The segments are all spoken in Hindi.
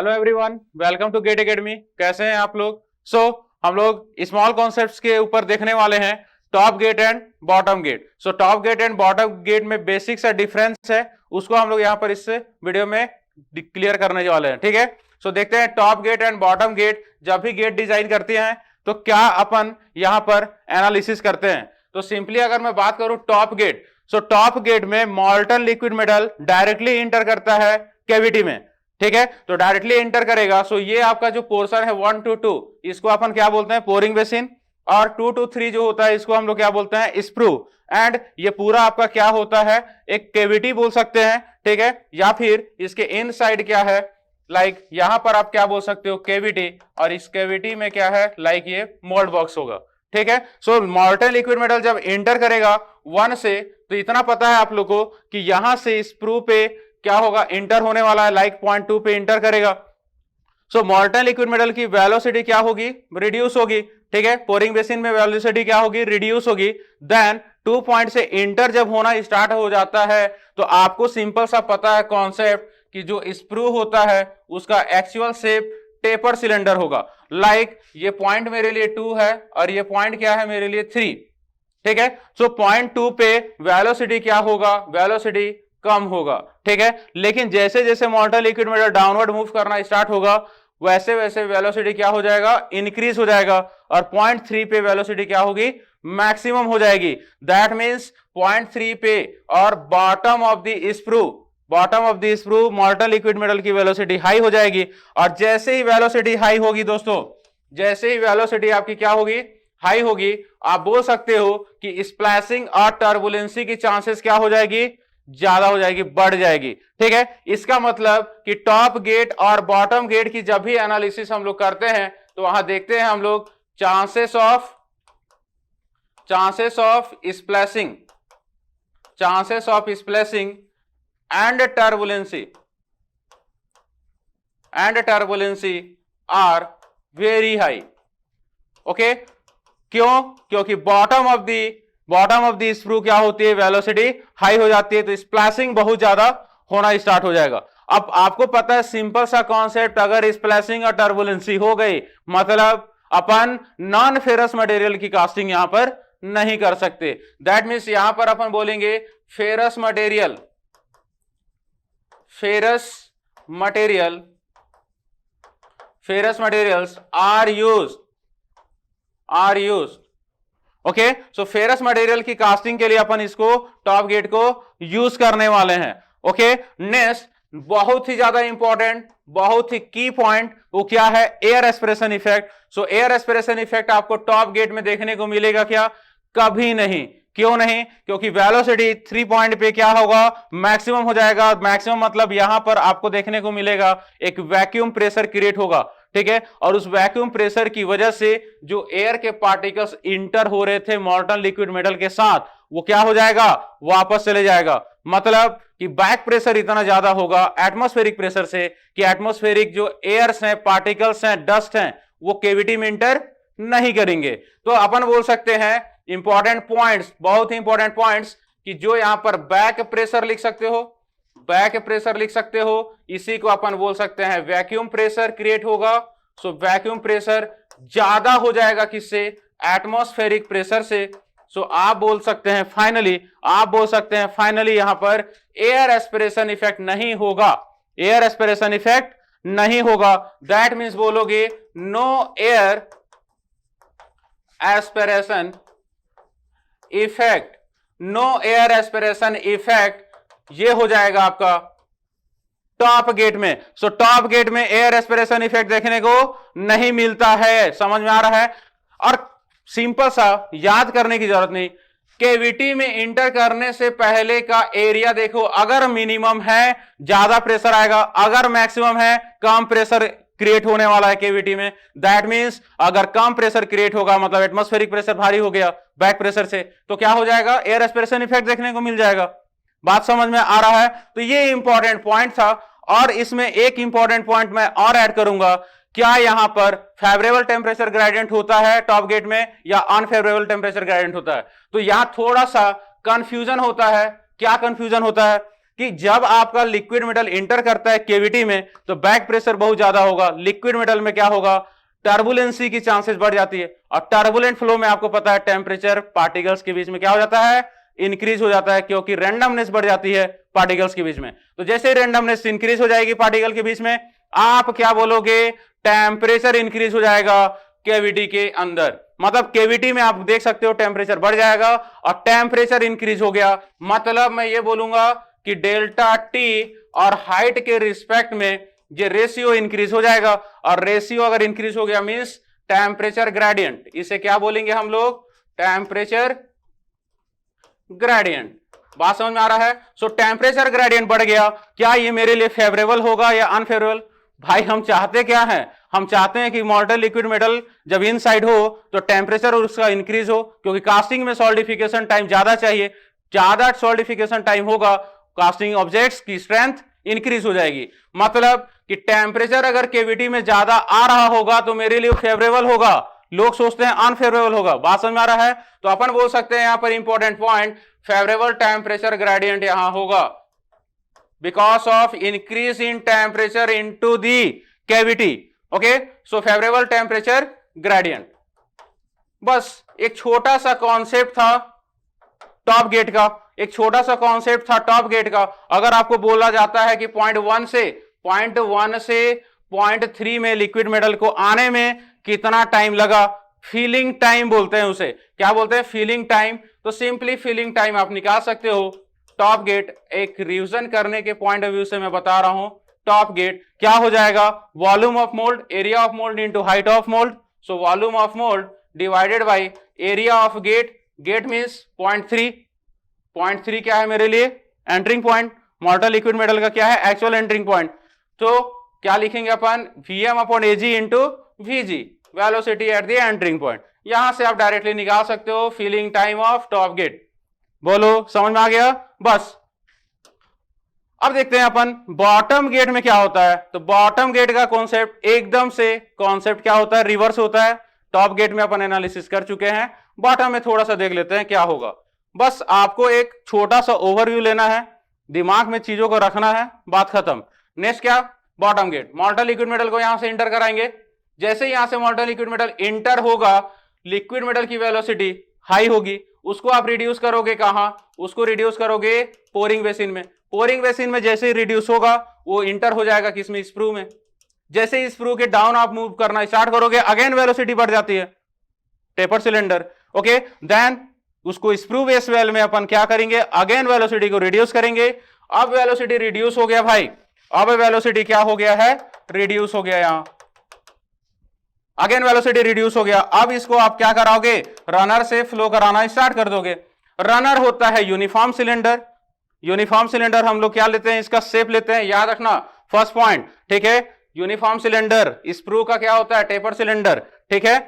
Hello everyone, welcome to GATE academy. कैसे हैं आप लोग? हम लोग स्मॉल कॉन्सेप्ट्स के ऊपर देखने वाले हैं, top gate and bottom gate. Top gate and bottom gate में बेसिक सा डिफरेंस है, उसको हम लोग यहाँ पर इस वीडियो में क्लियर करने वाले हैं। ठीक है, देखते हैं top gate and bottom gate. जब भी गेट डिजाइन करते हैं तो क्या अपन यहाँ पर एनालिसिस करते हैं। तो सिंपली अगर मैं बात करूं टॉप गेट, टॉप गेट में मॉल्टन लिक्विड मेटल डायरेक्टली इंटर करता है कैविटी में। ठीक है, तो डायरेक्टली एंटर करेगा। ये आपका जो पोर्शन है 1 to 2, इसको अपन क्या बोलते हैं, पोरिंग बेसिन। और 2 to 3 जो होता है इसको हम लोग क्या बोलते हैं, स्प्रू। एंड ये पूरा आपका क्या होता है, एक कैविटी बोल सकते हैं। ठीक है, या फिर इसके इनसाइड क्या है, लाइक यहां पर आप क्या बोल सकते हो, कैविटी। और इस कैविटी में क्या है, लाइक ये मोल्ड बॉक्स होगा। ठीक है, मॉल्टन लिक्विड मेटल जब एंटर करेगा 1 से, तो इतना पता है आप लोग को कि यहां से स्प्रू पे क्या होगा, इंटर होने वाला है, लाइक पॉइंट 2 पे इंटर करेगा। मॉल्टन लिक्विड मेटल की वेलोसिटी क्या होगी, रिड्यूस होगी। ठीक है, पोरिंग बेसिन में वेलोसिटी क्या होगी, रिड्यूस होगी। देन 2 पॉइंट से इंटर जब होना स्टार्ट हो जाता है, तो आपको सिंपल सा पता है कॉन्सेप्ट कि जो स्प्रू होता है उसका एक्चुअल शेप टेपर सिलेंडर होगा। लाइक ये पॉइंट मेरे लिए 2 है और ये पॉइंट क्या है मेरे लिए 3। ठीक है, पॉइंट 2 पे वेलोसिटी क्या होगा, वेलोसिटी कम होगा। ठीक है, लेकिन जैसे जैसे मॉल्टन लिक्विड मेटल डाउनवर्ड मूव करना स्टार्ट होगा, वैसे वैसे वेलोसिटी क्या हो जाएगा, इंक्रीज हो जाएगा। और पॉइंट 3 पे वेलोसिटी क्या होगी, मैक्सिमम हो जाएगी। दैट मींस पॉइंट 3 पे और bottom of the sprue मॉल्टन liquid metal की वेलोसिटी हाई हो जाएगी। और जैसे ही वेलोसिटी हाई होगी दोस्तों, जैसे ही वेलोसिटी आपकी क्या होगी, हाई होगी, आप बोल सकते हो कि स्प्लैशिंग और टर्बुलेंसी की चांसेस क्या हो जाएगी, ज्यादा हो जाएगी, बढ़ जाएगी। ठीक है, इसका मतलब कि टॉप गेट और बॉटम गेट की जब भी एनालिसिस हम लोग करते हैं, तो वहां देखते हैं हम लोग chances of splashing and turbulency are very high. Okay, क्यों? क्योंकि बॉटम ऑफ द स्प्रू क्या होती है, वेलोसिटी हाई हो जाती है, तो स्प्लैशिंग बहुत ज्यादा होना स्टार्ट हो जाएगा। अब आपको पता है सिंपल सा कॉन्सेप्ट, अगर स्प्लैशिंग और टर्बुलेंसी हो गई, मतलब अपन नॉन फेरस मटेरियल की कास्टिंग यहां पर नहीं कर सकते। दैट मीन्स यहां पर अपन बोलेंगे ferrous materials are used. Okay, ferrous material की कास्टिंग के लिए अपन इसको टॉप गेट को यूज करने वाले हैं। ओके, नेक्स्ट बहुत ही ज्यादा इंपॉर्टेंट, बहुत ही की पॉइंट, वो क्या है, air aspiration effect. Air aspiration effect आपको टॉप गेट में देखने को मिलेगा क्या, कभी नहीं। क्यों नहीं? क्योंकि वेलोसिटी 3 पॉइंट पे क्या होगा, मैक्सिमम हो जाएगा। मैक्सिमम मतलब यहां पर आपको देखने को मिलेगा एक वैक्यूम प्रेशर क्रिएट होगा। ठीक है, और उस वैक्यूम प्रेशर की वजह से जो एयर के पार्टिकल्स इंटर हो रहे थे मॉल्टन लिक्विड मेटल के साथ, वो क्या हो जाएगा, वापस चले जाएगा। मतलब कि बैक प्रेशर इतना ज्यादा होगा एटमॉस्फेरिक प्रेशर से कि एटमॉस्फेरिक जो एयर्स हैं, पार्टिकल्स हैं, डस्ट हैं, वो कैविटी में इंटर नहीं करेंगे। तो अपन बोल सकते हैं इंपॉर्टेंट पॉइंट्स, बहुत ही इंपॉर्टेंट पॉइंट्स, कि जो यहां पर बैक प्रेशर लिख सकते हो, इसी को अपन बोल सकते हैं वैक्यूम प्रेशर क्रिएट होगा। वैक्यूम प्रेशर ज्यादा हो जाएगा किससे, एटमॉस्फेरिक प्रेशर से। आप बोल सकते हैं फाइनली यहां पर एयर एस्पिरेशन इफेक्ट नहीं होगा। दैट मींस बोलोगे नो एयर एस्पिरेशन इफेक्ट, ये हो जाएगा आपका टॉप गेट में। टॉप गेट में एयर एस्पिरेशन इफेक्ट देखने को नहीं मिलता है। समझ में आ रहा है? और सिंपल सा याद करने की जरूरत नहीं, कैविटी में इंटर करने से पहले का एरिया देखो, अगर मिनिमम है ज्यादा प्रेशर आएगा, अगर मैक्सिमम है कम प्रेशर क्रिएट होने वाला है कैविटी में। दैट मींस अगर कम प्रेशर क्रिएट होगा, मतलब एटमॉस्फेरिक प्रेशर भारी हो गया बैक प्रेशर से, तो क्या हो जाएगा, एयर एस्पिरेशन इफेक्ट देखने को मिल जाएगा। बात समझ में आ रहा है? तो ये इंपॉर्टेंट पॉइंट था। और इसमें एक इंपॉर्टेंट पॉइंट मैं और ऐड करूंगा, क्या यहां पर फेवरेबल टेम्परेचर ग्रेडियंट होता है टॉप गेट में या अनफेवरेबल टेम्परेचर ग्रेडियंट होता है? तो यहां थोड़ा सा कंफ्यूजन होता है। क्या कंफ्यूजन होता है कि जब आपका लिक्विड मेटल इंटर करता है केविटी में तो बैक प्रेशर बहुत ज्यादा होगा, लिक्विड मेटल में क्या होगा, टर्बुलेंसी की चांसेस बढ़ जाती है। और टर्बुलेंट फ्लो में आपको पता है टेम्परेचर पार्टिकल्स के बीच में क्या हो जाता है, इंक्रीज हो जाता है, क्योंकि रैंडमनेस बढ़ जाती है पार्टिकल्स के बीच में। तो जैसे रैंडमनेस इंक्रीज हो जाएगी पार्टिकल के बीच में, आप क्या बोलोगे, टेम्परेचर इंक्रीज हो जाएगा केविटी के अंदर। मतलब केविटी में आप देख सकते हो टेम्परेचर बढ़ जाएगा, और टेम्परेचर इंक्रीज हो गया मतलब मैं ये बोलूंगा कि डेल्टा टी और हाइट के रिस्पेक्ट में ये रेशियो इंक्रीज हो जाएगा। और रेशियो अगर इंक्रीज हो गया मींस टेम्परेचर ग्रेडियंट, इसे क्या बोलेंगे हम लोग, टेम्परेचर ग्रेडियंट। बात समझ में आ रहा है? सो टेम्परेचर ग्रेडियंट बढ़ गया, क्या ये मेरे लिए फेवरेबल होगा या अनफेवरेबल? भाई हम चाहते क्या है, हम चाहते हैं कि मॉल्टन लिक्विड मेटल जब इनसाइड हो तो टेम्परेचर उसका इंक्रीज हो, क्योंकि कास्टिंग में सॉलिडिफिकेशन टाइम ज्यादा चाहिए, ज्यादा सॉलिडिफिकेशन टाइम होगा कास्टिंग ऑब्जेक्ट्स की स्ट्रेंथ इंक्रीज हो जाएगी। मतलब कि टेम्परेचर अगर केविटी में ज्यादा आ रहा होगा तो मेरे लिए फेवरेबल होगा, लोग सोचते हैं अनफेवरेबल होगा। बात समझ में आ रहा है? तो अपन बोल सकते हैं यहां पर important point, favourable temperature gradient यहां होगा because of increase in temperature into the cavity. Okay, so favourable temperature gradient. बस एक छोटा सा कॉन्सेप्ट था टॉप गेट का, एक छोटा सा कॉन्सेप्ट था टॉप गेट का। अगर आपको बोला जाता है कि पॉइंट 1 से पॉइंट 3 में लिक्विड मेटल को आने में कितना टाइम लगा, फीलिंग टाइम बोलते हैं उसे, क्या बोलते हैं, फीलिंग टाइम। तो सिंपली फीलिंग टाइम आप निकाल सकते हो। टॉप गेट एक रिवीजन करने के पॉइंट ऑफ व्यू से मैं बता रहा हूं, टॉप गेट क्या हो जाएगा, volume of mould, area of mould into height of mould. So volume of mould divided by area of gate, gate means 0.3, 0.3 क्या है मेरे लिए, entering point. Molten liquid metal का क्या है, एक्चुअल एंटरिंग पॉइंट। तो क्या लिखेंगे अपन, Vm upon Ag into Vg, velocity at the entering point. यहां से आप डायरेक्टली निकाल सकते हो filling time of top gate. बोलो समझ में आ गया? बस अब देखते हैं अपन बॉटम गेट में क्या होता है। तो बॉटम गेट का कॉन्सेप्ट एकदम से कॉन्सेप्ट क्या होता है, रिवर्स होता है। टॉप गेट में अपन एनालिसिस कर चुके हैं, बॉटम में थोड़ा सा देख लेते हैं क्या होगा। बस आपको एक छोटा सा ओवरव्यू लेना है, दिमाग में चीजों को रखना है, बात खत्म। नेक्स्ट क्या, bottom gate. Molten liquid metal को यहां से इंटर कराएंगे, जैसे ही यहां से मॉल्टन लिक्विड मेटल इंटर होगा, लिक्विड मेटल की वेलोसिटी हाई होगी, उसको आप रिड्यूस करोगे कहां, उसको रिड्यूस करोगे पोरिंग बेसिन में। पोरिंग बेसिन में जैसे ही रिड्यूस होगा वो इंटर हो जाएगा किसमें, स्प्रू में। जैसे ही स्प्रू के डाउन आप मूव करना स्टार्ट करोगे, अगेन वेलोसिटी बढ़ जाती है, टेपर सिलेंडर। ओके, देन उसको स्प्रू बेस वेल में अपन क्या करेंगे, अगेन वेलोसिटी को रिड्यूस करेंगे। अब वेलोसिटी रिड्यूस हो गया भाई, अब वेलोसिटी क्या हो गया है, रिड्यूस हो गया, यहां अगेन वेलोसिटी रिड्यूस हो गया। अब इसको आप क्या कराओगे, रनर से फ्लो कराना स्टार्ट कर दोगे। रनर होता है यूनिफॉर्म सिलेंडर। यूनिफॉर्म सिलेंडर हम लोग क्या लेते हैं, इसका शेप लेते हैं, याद रखना फर्स्ट पॉइंट, ठीक है। यूनिफॉर्म सिलेंडर, स्प्रू का क्या होता है, टेपर सिलेंडर, ठीक है।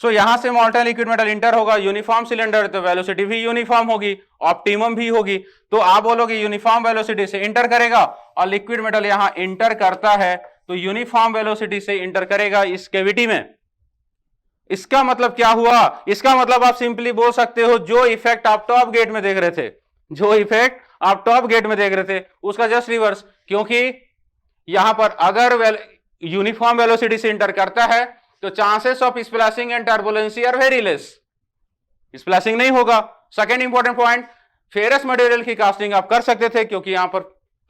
सो यहां से मॉल्टन लिक्विड मेटल इंटर होगा, यूनिफॉर्म सिलेंडर, तो वेलोसिटी भी यूनिफॉर्म होगी, ऑप्टिमम भी होगी। तो आप बोलोगे यूनिफॉर्म वेलोसिटी से इंटर करेगा, और लिक्विड मेटल यहां इंटर करता है तो यूनिफॉर्म वेलोसिटी से इंटर करेगा इस कैविटी में। इसका मतलब क्या हुआ, इसका मतलब आप सिंपली बोल सकते हो जो इफेक्ट आप टॉप गेट में देख रहे थे, जो इफेक्ट आप टॉप गेट में देख रहे थे उसका जस्ट रिवर्स। क्योंकि यहां पर अगर यूनिफॉर्म वेलोसिटी से इंटर करता है तो chances of splashing and turbulency are very less, splashing नहीं होगा। Second important point, ferrous material की कास्टिंग आप कर सकते थे, क्योंकि यहां पर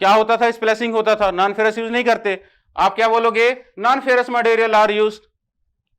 क्या होता था, स्प्लैशिंग होता था। नॉन फेरस यूज नहीं करते, आप क्या बोलोगे, non ferrous material are used.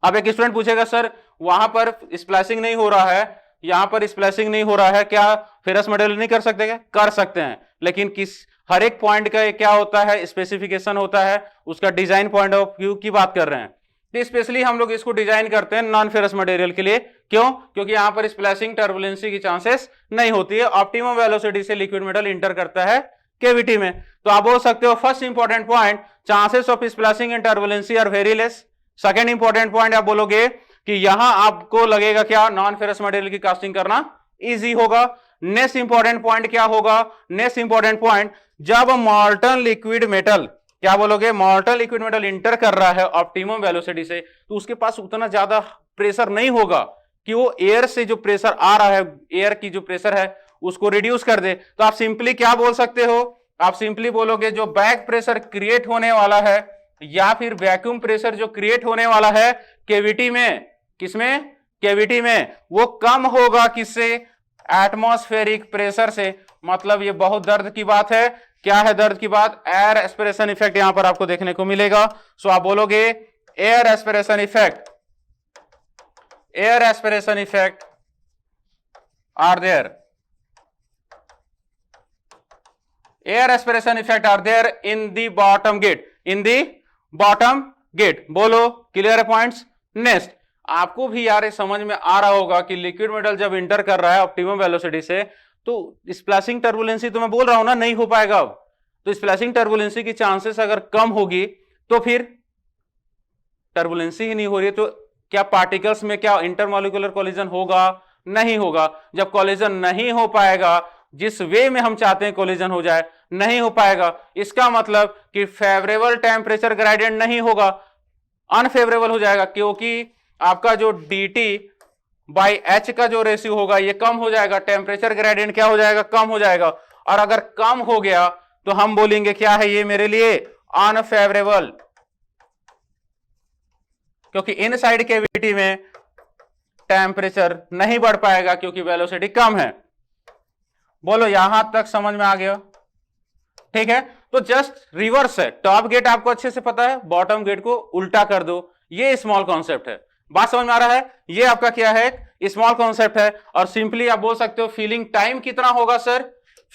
अब एक स्टूडेंट पूछेगा सर वहां पर स्प्लैशिंग नहीं हो रहा है, यहां पर स्प्लैशिंग नहीं हो रहा है, क्या फेरस मटेरियल नहीं कर सकते क्या? कर सकते हैं, लेकिन किस हर एक पॉइंट का क्या होता है, स्पेसिफिकेशन होता है, उसका डिजाइन पॉइंट ऑफ व्यू की बात कर रहे हैं। तो स्पेशली हम लोग इसको डिजाइन करते हैं नॉन फेरस मटेरियल के लिए। क्यों? क्योंकि यहां पर स्प्लैशिंग टर्बुलेंसी की चांसेस नहीं होती है, ऑप्टिमम वेलोसिटी से लिक्विड मेटल इंटर करता है कैविटी में। तो आप बोल सकते हो first important point, chances of splashing and turbulency are very less. Second important point आप बोलोगे कि यहां आपको लगेगा क्या, नॉन फेरस मटेरियल की कास्टिंग करना इजी होगा। नेक्स्ट इंपॉर्टेंट पॉइंट क्या होगा, नेक्स्ट इंपॉर्टेंट पॉइंट, जब मॉल्टन लिक्विड मेटल, क्या बोलोगे, मॉल्टन लिक्विड मेटल इंटर कर रहा है ऑप्टिमम वेलोसिटी से, तो उसके पास उतना ज्यादा प्रेशर नहीं होगा कि वो एयर से जो प्रेशर आ रहा है, एयर की जो प्रेशर है उसको रिड्यूस कर दे। तो आप सिंपली क्या बोल सकते हो आप सिंपली बोलोगे जो बैक प्रेशर क्रिएट होने वाला है या फिर वैक्यूम प्रेशर जो क्रिएट होने वाला है कैविटी में, किसमें, कैविटी में, वो कम होगा किससे, एटमॉस्फेरिक प्रेशर से। मतलब ये बहुत दर्द की बात है। क्या है दर्द की बात? एयर एस्पिरेशन इफेक्ट यहां पर आपको देखने को मिलेगा। सो आप बोलोगे air aspiration effect, air aspiration effect are there, air aspiration effect are there in the bottom gate, in the bottom gate. बोलो क्लियर है पॉइंट्स। नेक्स्ट, आपको भी यार ये समझ में आ रहा होगा कि लिक्विड मेटल जब इंटर कर रहा है ऑप्टिमम वेलोसिटी से तो स्प्लैशिंग टर्बुलेंसी, तो मैं बोल रहा हूं ना नहीं हो पाएगा अब। तो स्प्लैशिंग टर्बुलेंसी की चांसेस अगर कम होगी तो फिर टर्बुलेंसी ही नहीं हो रही है तो क्या पार्टिकल्स में क्या इंटरमॉलिक्यूलर कोलिजन होगा? नहीं होगा। जब कोलिजन नहीं हो पाएगा जिस वे में हम चाहते हैं कोलिजन हो जाए, नहीं हो पाएगा, इसका मतलब कि फेवरेबल टेम्परेचर ग्रेडियंट नहीं होगा, अनफेवरेबल हो जाएगा, क्योंकि आपका जो dt बाई h का जो रेशियो होगा ये कम हो जाएगा, टेम्परेचर ग्रेडियंट क्या हो जाएगा? कम हो जाएगा। और अगर कम हो गया तो हम बोलेंगे क्या है ये मेरे लिए? अनफेवरेबल, क्योंकि इनसाइड कैविटी में टेम्परेचर नहीं बढ़ पाएगा क्योंकि वेलोसिटी कम है। बोलो यहां तक समझ में आ गया? ठीक है, तो जस्ट रिवर्स है। टॉप गेट आपको अच्छे से पता है, बॉटम गेट को उल्टा कर दो, ये स्मॉल कॉन्सेप्ट है। बात समझ में आ रहा है? ये आपका क्या है? स्मॉल कॉन्सेप्ट है। और सिंपली आप बोल सकते हो फीलिंग टाइम कितना होगा सर?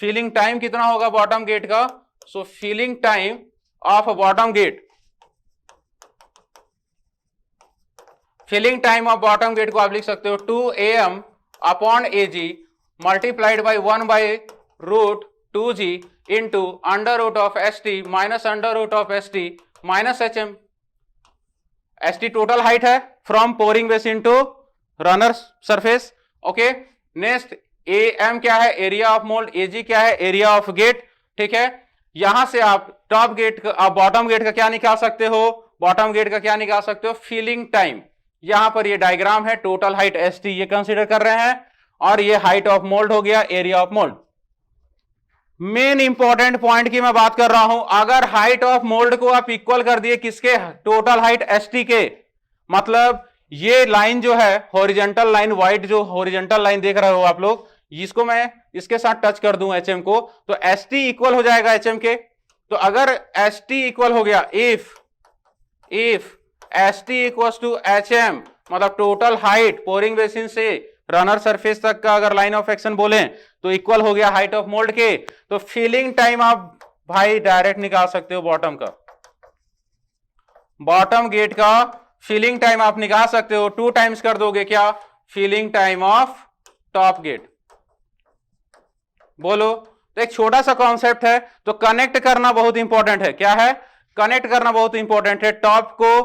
फीलिंग टाइम कितना होगा बॉटम गेट का? So filling time of bottom gate, filling time of bottom gate को आप लिख सकते हो 2am upon AG multiplied by 1/√2g into under root of ST minus under root of ST minus HM। ST total height है from pouring basin to runner surface. Okay, next AM क्या है? Area of mould. AG क्या है? Area of gate. ठीक है, यहां से आप टॉप गेट का, बॉटम गेट का क्या निकाल सकते हो? बॉटम गेट का क्या निकाल सकते हो? Filling time. यहां पर ये डायग्राम है, टोटल हाइट ST ये कंसीडर कर रहे हैं और ये हाइट ऑफ मोल्ड हो गया, area of mould. Main important point की मैं बात कर रहा हूं, अगर हाइट ऑफ मोल्ड को आप इक्वल कर दिए किसके? टोटल हाइट ST के, मतलब ये लाइन जो है हॉरिजेंटल लाइन, व्हाइट जो हॉरिजेंटल लाइन देख रहे हो आप लोग, इसको मैं इसके साथ टच कर दूं HM को तो ST इक्वल हो जाएगा HM के। तो अगर ST इक्वल हो गया, if ST equals to HM, मतलब टोटल हाइट पोरिंग बेसिन से रनर सरफेस तक का अगर लाइन ऑफ एक्शन बोले तो इक्वल हो गया हाइट ऑफ मोल्ड के, तो फीलिंग टाइम आप भाई डायरेक्ट निकाल सकते हो बॉटम का, बॉटम गेट का फीलिंग टाइम आप निकाल सकते हो। 2 टाइम्स कर दोगे क्या? Filling time of top gate. बोलो, तो एक छोटा सा कॉन्सेप्ट है, तो कनेक्ट करना बहुत इंपॉर्टेंट है। क्या है? कनेक्ट करना बहुत इंपॉर्टेंट है। टॉप को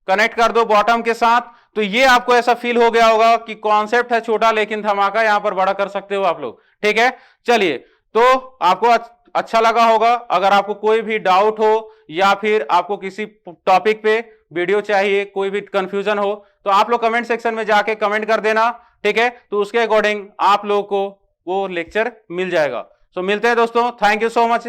कनेक्ट कर दो बॉटम के साथ, तो ये आपको ऐसा फील हो गया होगा कि कॉन्सेप्ट है छोटा लेकिन धमाका यहां पर बड़ा कर सकते हो आप लोग। ठीक है, चलिए, तो आपको अच्छा लगा होगा। अगर आपको कोई भी डाउट हो या फिर आपको किसी टॉपिक पे वीडियो चाहिए, कोई भी कंफ्यूजन हो, तो आप लोग कमेंट सेक्शन में जाके कमेंट कर देना। ठीक है, तो उसके अकॉर्डिंग आप लोगों को वो लेक्चर मिल जाएगा। तो मिलते हैं दोस्तों, थैंक यू सो मच।